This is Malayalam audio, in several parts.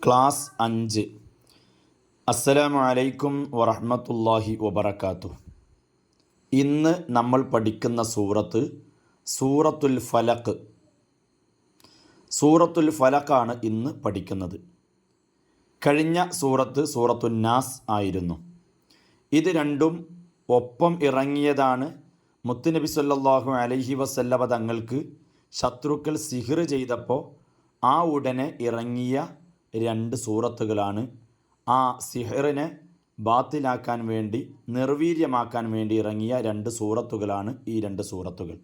ക്ലാസ് 5. അസ്സലാമു അലൈക്കും വറഹ്മത്തുള്ളാഹി വബറകാതുഹു. ഇന്ന് നമ്മൾ പഠിക്കുന്ന സൂറത്ത് സൂറത്തുൽ ഫലഖ്. സൂറത്തുൽ ഫലഖാണ് ഇന്ന് പഠിക്കുന്നത്. കഴിഞ്ഞ സൂറത്ത് സൂറത്തുൻ നാസ് ആയിരുന്നു. ഇത് രണ്ടും ഒപ്പം ഇറങ്ങിയതാണ്. മുത്തുനബി സല്ലല്ലാഹു അലൈഹി വസല്ലമ തങ്ങൾക്ക് ശത്രുക്കൾ സിഹ്ർ ചെയ്തപ്പോൾ ആ ഉടനെ ഇറങ്ങിയ രണ്ട് സൂറത്തുകളാണ്. ആ സിഹറിനെ ബാത്തിലാക്കാൻ വേണ്ടി, നിർവീര്യമാക്കാൻ വേണ്ടി ഇറങ്ങിയ രണ്ട് സൂറത്തുകളാണ് ഈ രണ്ട് സൂറത്തുകൾ.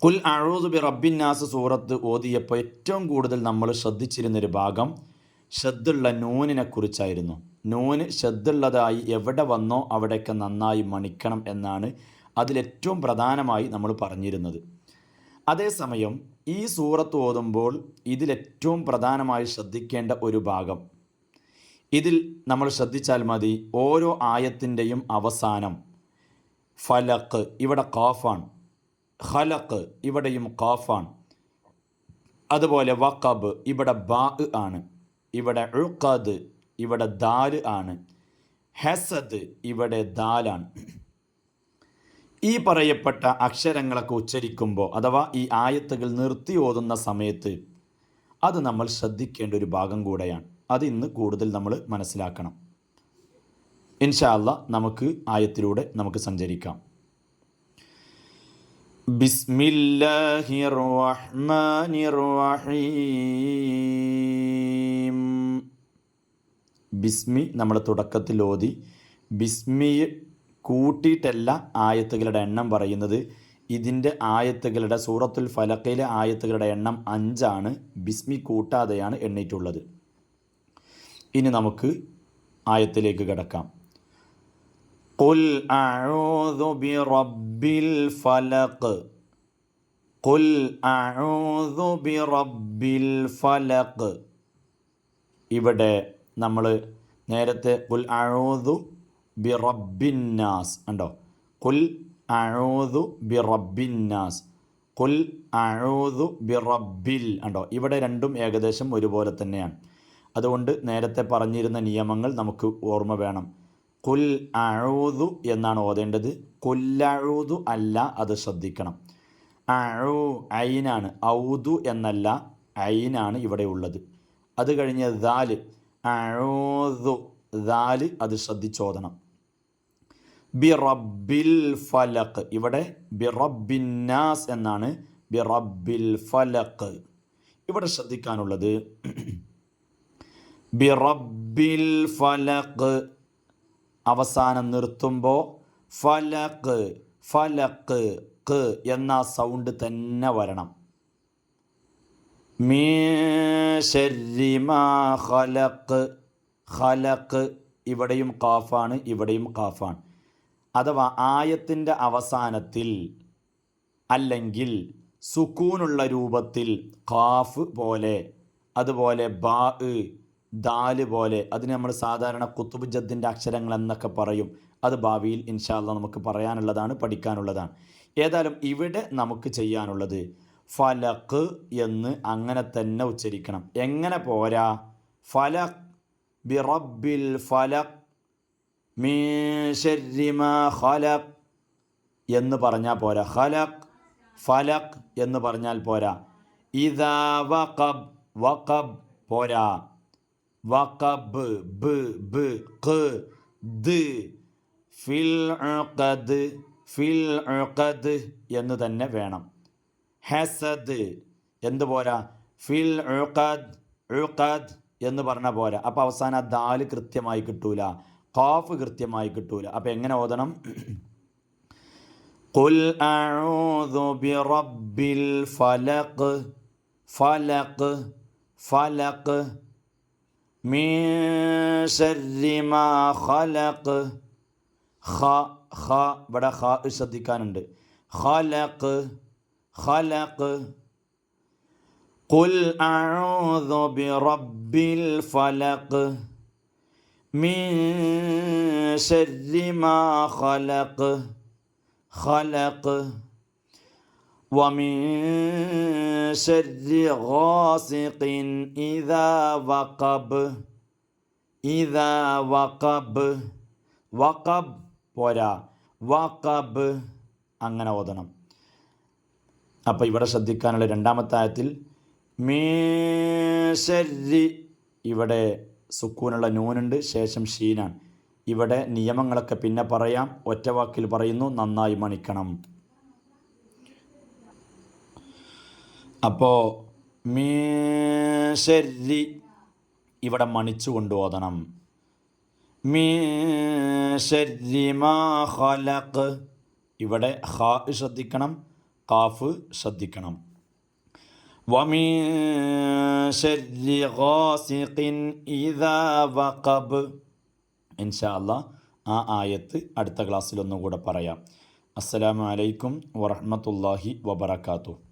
ഖുൽ അഊദു ബി റബ്ബിന്നാസ് സൂറത്ത് ഓതിയപ്പോൾ ഏറ്റവും കൂടുതൽ നമ്മൾ ശ്രദ്ധിച്ചിരുന്നൊരു ഭാഗം ഷദ്ദുള്ള നൂനിനെ കുറിച്ചായിരുന്നു. നൂന് ഷദ്ദുള്ളതായി എവിടെ വന്നോ അവിടെയൊക്കെ നന്നായി മണിക്കണം എന്നാണ് അതിലേറ്റവും പ്രധാനമായി നമ്മൾ പറഞ്ഞിരുന്നത്. അതേസമയം ഈ സൂറത്ത് ഓതുമ്പോൾ ഇതിലേറ്റവും പ്രധാനമായി ശ്രദ്ധിക്കേണ്ട ഒരു ഭാഗം, ഇതിൽ നമ്മൾ ശ്രദ്ധിച്ചാൽ മതി, ഓരോ ആയത്തിൻ്റെയും അവസാനം ഫലഖ് ഇവിടെ ഖാഫാണ്, ഖലഖ് ഇവിടെയും ഖാഫാണ്, അതുപോലെ വഖബ് ഇവിടെ ബാ ആണ്, ഇവിടെ ഉഖദ് ഇവിടെ ദാല് ആണ്, ഹസദ് ഇവിടെ ദാലാണ്. ഈ പറയപ്പെട്ട അക്ഷരങ്ങളൊക്കെ ഉച്ചരിക്കുമ്പോൾ അഥവാ ഈ ആയത്തുകൾ നിർത്തി ഓതുന്ന സമയത്ത് അത് നമ്മൾ ശ്രദ്ധിക്കേണ്ട ഒരു ഭാഗം കൂടെയാണ്. അത് ഇന്ന് കൂടുതൽ നമ്മൾ മനസ്സിലാക്കണം. ഇൻഷാ അല്ലാഹ് നമുക്ക് ആയത്തിലൂടെ നമുക്ക് സഞ്ചരിക്കാം. ബിസ്മില്ലാഹിർ റഹ്മാനിർ റഹീം. ബിസ്മി നമ്മൾ തുടക്കത്തിൽ ഓതി. ബിസ്മി കൂട്ടിയിട്ടല്ല ആയത്തുകളുടെ എണ്ണം പറയുന്നത്. ഇതിൻ്റെ ആയത്തുകളുടെ സൂറത്തുൽ ഫലഖിലെ ആയത്തുകളുടെ എണ്ണം 5 ആണ്. ബിസ്മി കൂട്ടാതെയാണ് എണ്ണിയിട്ടുള്ളത്. ഇനി നമുക്ക് ആയത്തിലേക്ക് കിടക്കാം. ഖുൽ അഊദു ബി റബ്ബിൽ ഫലഖ്. ഖുൽ അഊദു ബി റബ്ബിൽ ഫലഖ്. ഇവിടെ നമ്മൾ നേരത്തെ ഖുൽ അഊദു ബി റബ്ബിന്നാസ് ഉണ്ടോ, ഖുൽ അഊദു ബി റബ്ബിന്നാസ്, ഖുൽ അഊദു ബി റബ്ബിൽ ഉണ്ടോ. ഇവിടെ രണ്ടും ഏകദേശം ഒരുപോലെ തന്നെയാണ്. അതുകൊണ്ട് നേരത്തെ പറഞ്ഞിരുന്ന നിയമങ്ങൾ നമുക്ക് ഓർമ്മ വേണം. ഖുൽ അഊദു എന്നാണ് ഓതേണ്ടത്, ഖുൽ അഊദു അല്ല, അത് ശ്രദ്ധിക്കണം. ഐനാണ്, ഔദു എന്നല്ല, ഐനാണ് ഇവിടെ ഉള്ളത്. അത് കഴിഞ്ഞ് ദാല്, അഊദു ദാല്, അത് ശ്രദ്ധിച്ചോദണം. ബി റബ്ബിൽ ഫലഖ് ഇവിടെ ബി റബ്ബിന്നാസ് എന്നാണ്, ബി റബ്ബിൽ ഫലഖ്. ഇവിടെ ശ്രദ്ധിക്കാനുള്ളത് ബി റബ്ബിൽ ഫലഖ് അവസാനം നിർത്തുമ്പോൾ ഫലഖ് ഫലഖ് ഖ് എന്ന സൗണ്ട് തന്നെ വരണം. മിൻ ശർരി മാ ഖലഖ്, ഖലഖ് ഇവിടെയും ഖാഫാണ്, ഇവിടെയും ഖാഫാണ്. അഥവാ ആയത്തിൻ്റെ അവസാനത്തിൽ അല്ലെങ്കിൽ സുക്കൂനുള്ള രൂപത്തിൽ ഖാഫ് പോലെ, അതുപോലെ ബാ ദാല് പോലെ, അതിന് നമ്മൾ സാധാരണ ഖുത്ബ് ജദ്ദിൻ്റെ അക്ഷരങ്ങൾ എന്നൊക്കെ പറയും. അത് ഭാവിയിൽ ഇൻഷാ അല്ലാഹ് നമുക്ക് പറയാനുള്ളതാണ്, പഠിക്കാനുള്ളതാണ്. ഏതായാലും ഇവിടെ നമുക്ക് ചെയ്യാനുള്ളത് ഫലഖ് എന്ന് അങ്ങനെ തന്നെ ഉച്ചരിക്കണം. എങ്ങനെ പോരാ, ഫലഖ് ബി റബ്ബിൽ ഫലഖ് മിൻ ശർരി മാ ഖലഖ് എന്ന് പറഞ്ഞാൽ പോരാ. ഖലഖ് ഫലഖ് എന്ന് പറഞ്ഞാൽ പോരാ. ഇദാ വഖബ്, വഖബ് പോരാ. വഖബ് ബ് ബ് ഖ് ദ്, ഫിൽ ഉഖദ് ഫിൽ ഉഖദ് എന്ന് തന്നെ വേണം. ഹസദ് എന്ത് പോരാ, ഫിൽ ഉഖദ് ഉഖദ് എന്ന് പറഞ്ഞാൽ പോരാ. അപ്പോൾ അവസാനം ദാല് കൃത്യമായി കിട്ടൂല, ഖാഫ് കൃത്യമായി കിട്ടൂല. അപ്പോൾ എങ്ങനെ ഓതണം? ഖുൽ അഊദു ബി റബ്ബിൽ ഫലഖ് ഫലഖ് ഫലഖ് മിൻ ശർരി മാ ഖലഖ്. ഖ ഖ ഇവിടെ ഖ ശ്രദ്ധിക്കാനുണ്ട്. ഖലഖ് ഖലഖ്. ഖുൽ അഊദു ബി റബ്ബിൽ ഫലഖ് മിൻ ശർരി മാ ഖലഖ് ഖലഖ്. വമിൻ ശർരി ഗാസിഖിൻ ഇദാ വഖബ്. ഇദാ വഖബ്, വഖബ് പോരാ, വഖബ് അങ്ങനെ ഓതണം. അപ്പോൾ ഇവിടെ ശ്രദ്ധിക്കാനുള്ള രണ്ടാമത്തെ ആയത്തിൽ മീൻ ശർരി, ഇവിടെ സുക്കൂനുള്ള നൂനുണ്ട്, ശേഷം ഷീനാണ്. ഇവിടെ നിയമങ്ങളൊക്കെ പിന്നെ പറയാം, ഒറ്റ വാക്കിൽ പറയുന്നു, നന്നായി മണിക്കണം. അപ്പോൾ മീൻ ശർരി ഇവിടെ മണിച്ചു കൊണ്ട് ഓതണം. മീൻ ശർരി മാ ഖലഖ്, ഇവിടെ ഖാ ശ്രദ്ധിക്കണം, ഖാഫ് ശ്രദ്ധിക്കണം. വമിൻ ശർരി ഗാസിഖിൻ ഇദാ വഖബ്. ഇൻഷാ അല്ലാഹ് ആ ആയത്ത് അടുത്ത ക്ലാസ്സിൽ ഒന്നുകൂടെ പറയാം. അസ്സലാമു അലൈക്കും വറഹ്മത്തുള്ളാഹി വബറകാതുഹു.